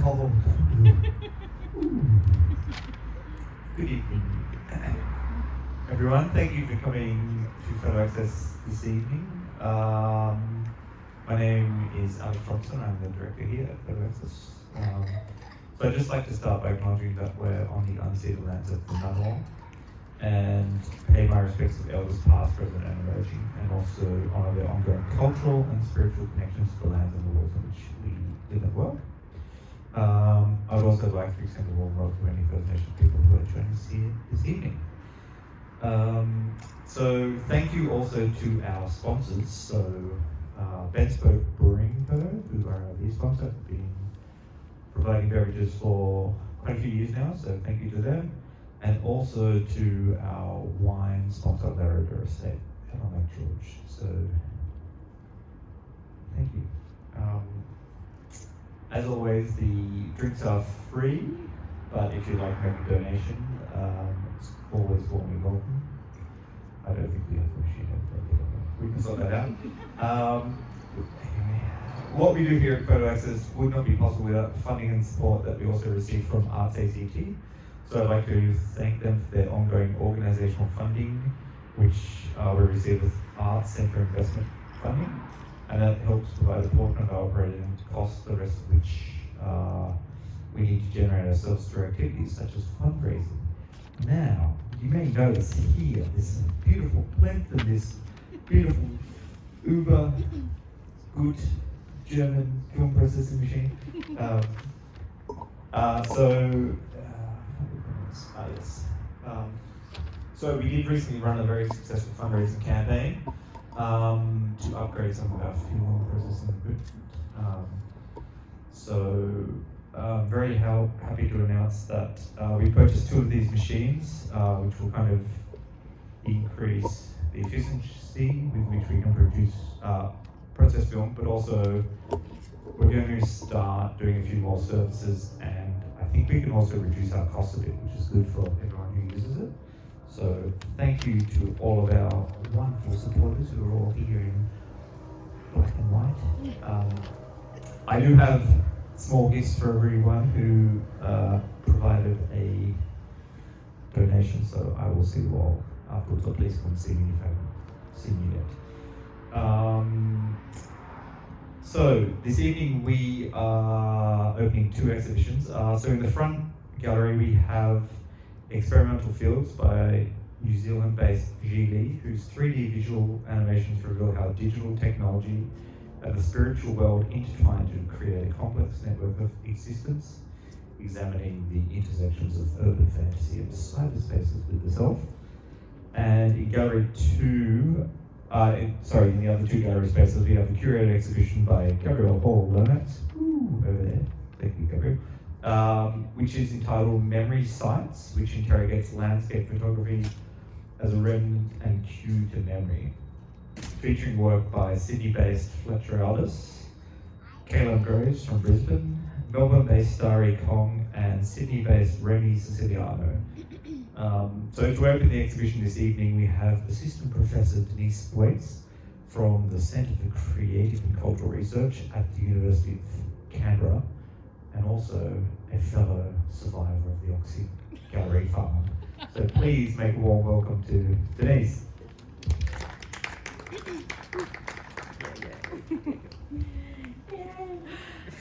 cold. Good evening, everyone. Thank you for coming to Photo Access this evening. My name is Alex Thompson. I'm the director here at Photo Access. So I'd just like to start by acknowledging that we're on the unceded lands of the Ngunnawal, and pay my respects to elders past, present and emerging, and also honour their ongoing cultural and spiritual connections to the lands and the waters on which we live and work. I would also like to extend a warm welcome to any First Nations people who are joining us here this evening. So thank you also to our sponsors. So Bespoke Brewing Co, who are our lead sponsor, have been providing beverages for quite a few years now, so thank you to them. And also to our wine sponsor, Larrabee Estate, on Lake George. So thank you. As always, the drinks are free, but if you'd like to make a donation, it's always warmly welcome. I don't think we have a machine over there. We can sort that out. What we do here at Photo Access would not be possible without the funding and support that we also receive from Arts ACT. So I'd like to thank them for their ongoing organisational funding, which we receive with Arts Centre Investment Funding, and that helps provide a portion of our operating costs, the rest of which we need to generate ourselves through activities such as fundraising. Now, you may notice here this beautiful plinth and this beautiful uber good German film processing machine. So we did recently run a very successful fundraising campaign to upgrade some of our film processing equipment. I'm very happy to announce that we purchased 2 of these machines, which will kind of increase the efficiency with which we can produce process film, but also we're going to start doing a few more services, and I think we can also reduce our costs a bit, which is good for everyone who uses it. So thank you to all of our wonderful supporters who are all here in black and white. I do have small gifts for everyone who provided a donation, so I will see you all afterwards, or please come see me if I haven't seen you yet. So this evening we are opening 2 exhibitions. So in the front gallery we have Experimental Fields by New Zealand-based Ji, whose 3D visual animations reveal how digital technology and the spiritual world intertwine to create a complex network of existence, examining the intersections of urban fantasy and cyberspaces with the self. And in gallery 2, in the other 2 gallery spaces, we have a curated exhibition by Gabrielle Hall-Lomax, over there, thank you Gabrielle, which is entitled Memory Sites, which interrogates landscape photography as a remnant and cue to memory, featuring work by Sydney-based Fletcher Aldis, Caleb Groves from Brisbane, Melbourne-based Starry Kong, and Sydney-based Remy Siciliano. So to open the exhibition this evening, we have Assistant Professor Denise Waits from the Centre for Creative and Cultural Research at the University of Canberra, and also a fellow survivor of the Oxy Gallery Farm. So please make a warm welcome to Denise.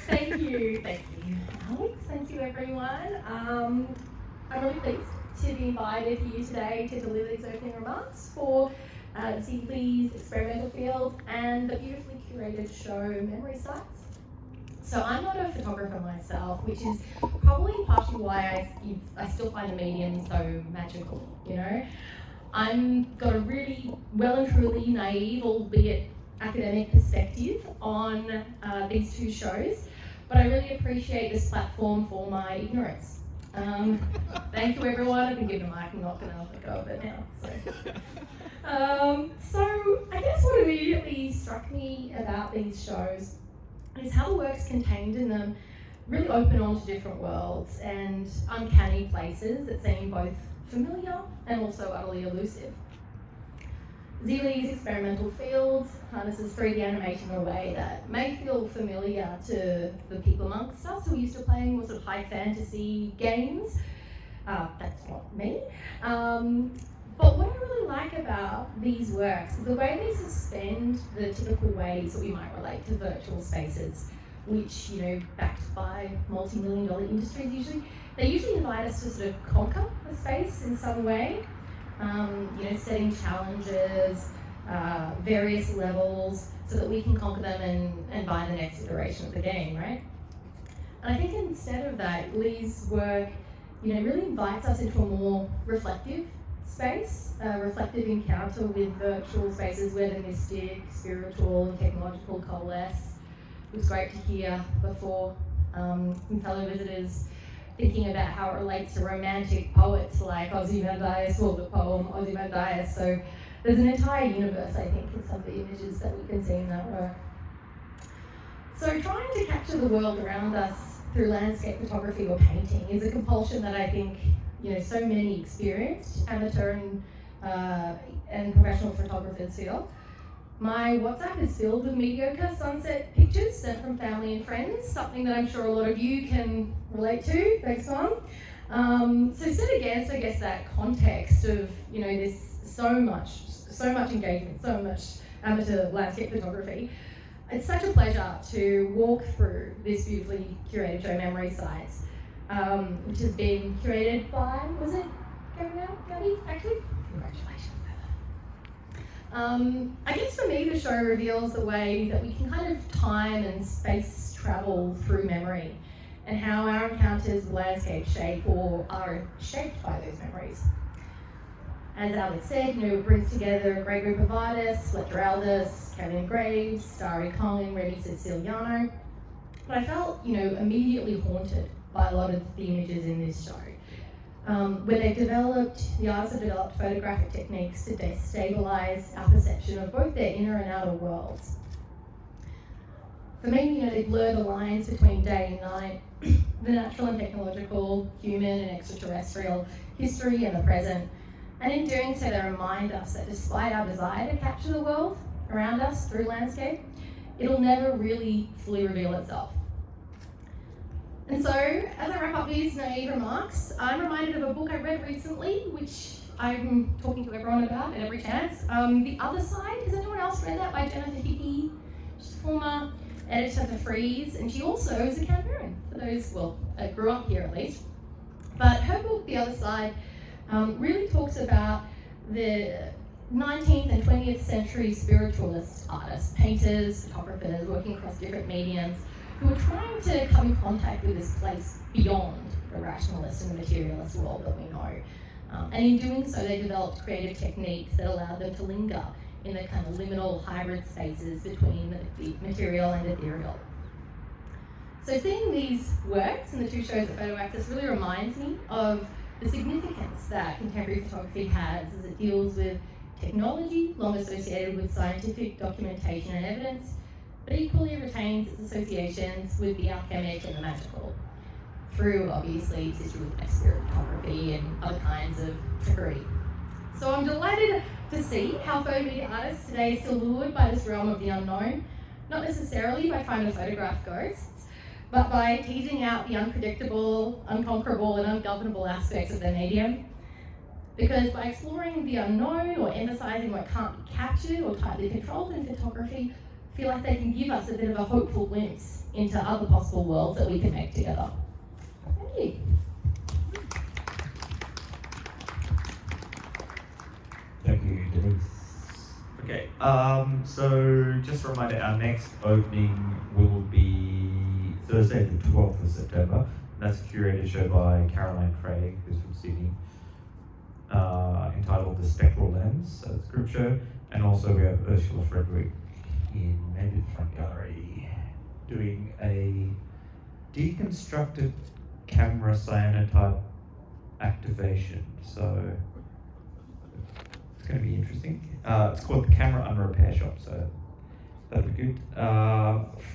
Thank you, Alex. Thank you, everyone. I'm really pleased to be invited here today to deliver these opening remarks for Ziegler's Experimental Fields and the beautifully curated show Memory Sites. So I'm not a photographer myself, which is probably partially why I still find the medium so magical, you know. I'm got a really well and truly naive, albeit academic perspective on these 2 shows, but I really appreciate this platform for my ignorance. Thank you, everyone. I've been given a mic, I'm not going to let go of it now. So I guess what immediately struck me about these shows is how the works contained in them really open onto different worlds and uncanny places that seem both familiar and also utterly elusive. Zeeley's experimental fields harnesses 3D animation in a way that may feel familiar to the people amongst us who are used to playing more sort of high fantasy games. That's not me. But what I really like about these works is the way they suspend the typical ways that we might relate to virtual spaces, which, backed by multi-million-dollar industries usually. They usually invite us to sort of conquer a space in some way, setting challenges, various levels, so that we can conquer them and buy the next iteration of the game, right? And I think instead of that, Lee's work, really invites us into a more reflective space, a reflective encounter with virtual spaces where the mystic, spiritual, and technological coalesce. It was great to hear before from fellow visitors thinking about how it relates to romantic poets like Ozymandias, or the poem Ozymandias. So there's an entire universe, I think, in some of the images that we can see in that work. So trying to capture the world around us through landscape photography or painting is a compulsion that I think so many experienced amateur and professional photographers feel. My WhatsApp is filled with mediocre sunset pictures sent from family and friends, something that I'm sure a lot of you can relate to. Thanks, Mum. So set against, I guess, that context of this so much engagement, so much amateur landscape photography. It's such a pleasure to walk through this beautifully curated show, Memory Sites, which has been curated by, was it Gabrielle? Actually? Congratulations. I guess for me, the show reveals the way that we can kind of time and space travel through memory, and how our encounters with landscape shape or are shaped by those memories. As Alex said, it brings together a great group of artists: Fletcher Aldous, Kevin Graves, Starry Collin, Remy Siciliano. But I felt, immediately haunted by a lot of the images in this show, where the artists have developed photographic techniques to destabilize our perception of both their inner and outer worlds. For me, they blur the lines between day and night, the natural and technological, human and extraterrestrial, history and the present. And in doing so, they remind us that despite our desire to capture the world around us through landscape, it'll never really fully reveal itself. And so, as I wrap up these naive remarks, I'm reminded of a book I read recently, which I'm talking to everyone about at every chance. The Other Side, has anyone else read that, by Jennifer Hickey? She's former editor for Freeze, and she also is a Canberran, for those, grew up here at least. But her book, The Other Side, really talks about the 19th and 20th century spiritualist artists, painters, photographers, working across different mediums, who were trying to come in contact with this place beyond the rationalist and the materialist world that we know. And in doing so, they developed creative techniques that allowed them to linger in the kind of liminal hybrid spaces between the material and ethereal. So seeing these works in the two shows at Photo Access really reminds me of the significance that contemporary photography has as it deals with technology long associated with scientific documentation and evidence, but equally retains its associations with the alchemic and the magical, through obviously its history with spirit photography and other kinds of trickery. So I'm delighted to see how photomedia artists today are still lured by this realm of the unknown, not necessarily by trying to photograph ghosts, but by teasing out the unpredictable, unconquerable, and ungovernable aspects of their medium. Because by exploring the unknown or emphasizing what can't be captured or tightly controlled in photography, I feel like they can give us a bit of a hopeful glimpse into other possible worlds that we can make together. Thank you. Thank you, Denise. Okay, so just a reminder, our next opening will be Thursday, the 12th of September. That's a curated show by Caroline Craig, who's from Sydney, entitled The Spectral Lens. So it's a group show. And also we have Ursula Frederick in Mended Front Gallery doing a deconstructed camera cyanotype activation. So it's going to be interesting. It's called the Camera Under Repair Shop, so that'll be good.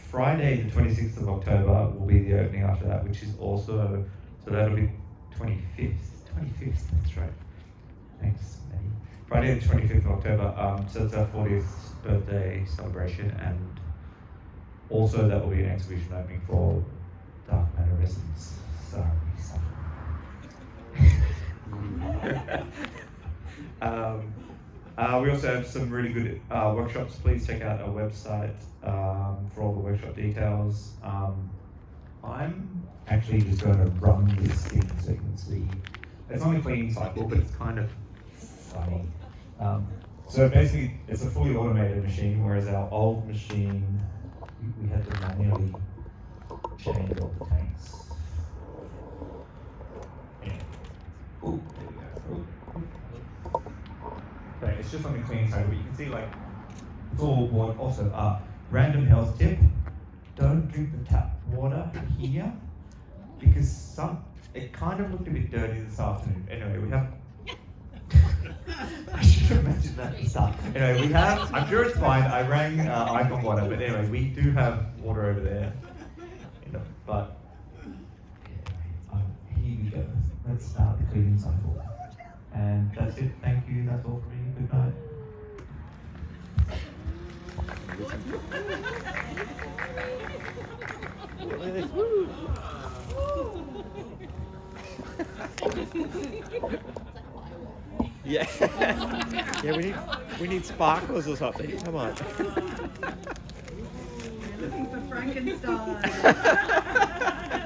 Friday, the 26th of October will be the opening after that, which is also, so that'll be 25th, that's right. Thanks, Maddie. Friday the 25th of October. So it's our 40th birthday celebration, and also that will be an exhibition opening for Dark Matter residents. Sorry. We also have some really good workshops. Please check out our website for all the workshop details. I'm actually just going to run this thing so you can see. It's on a cleaning cycle, but it's kind of funny. So basically, it's a fully automated machine, whereas our old machine, we had to manually change all the tanks. Anyway. Ooh, there we go. Ooh. Okay, it's just on the cleaning cycle, but you can see like it's all water. Also, random health tip: don't drink the tap water here because it kind of looked a bit dirty this afternoon. Anyway, we have. I should have mentioned that at the start. Anyway, we have. I'm sure it's fine. I rang Icon Water, but anyway, we do have water over there. But here we go. Let's start the cleaning cycle. And that's it. Thank you. That's all for me. Good night. Yeah. Yeah, we need sparklers or something. Come on. Looking for Frankenstein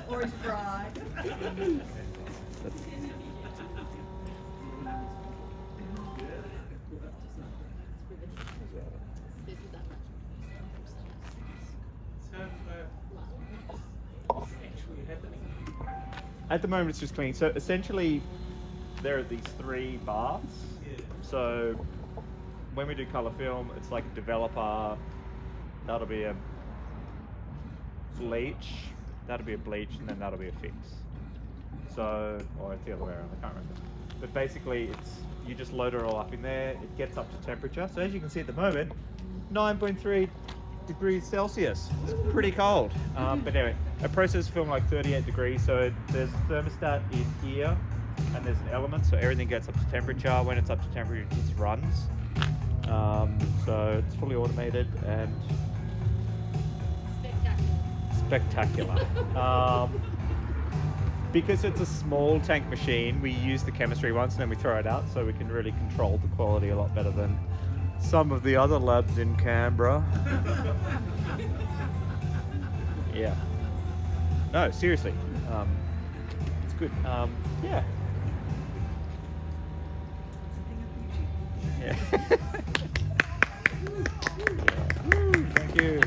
or his bride. At the moment, it's just cleaning. So essentially, there are these 3 baths. So when we do color film, it's like a developer. That'll be a bleach. That'll be a bleach, and then that'll be a fix. So, or it's the other way around. I can't remember. But basically, you just load it all up in there. It gets up to temperature. So as you can see at the moment, 9.3 degrees Celsius. It's pretty cold. But anyway, a process film like 38 degrees. So there's a thermostat in here, and there's an element. So everything gets up to temperature. When it's up to temperature, it just runs. So it's fully automated and spectacular. Because it's a small tank machine, we use the chemistry once and then we throw it out, so we can really control the quality a lot better than some of the other labs in Canberra. Yeah. No, seriously. It's good. Yeah. Yeah. Thank you.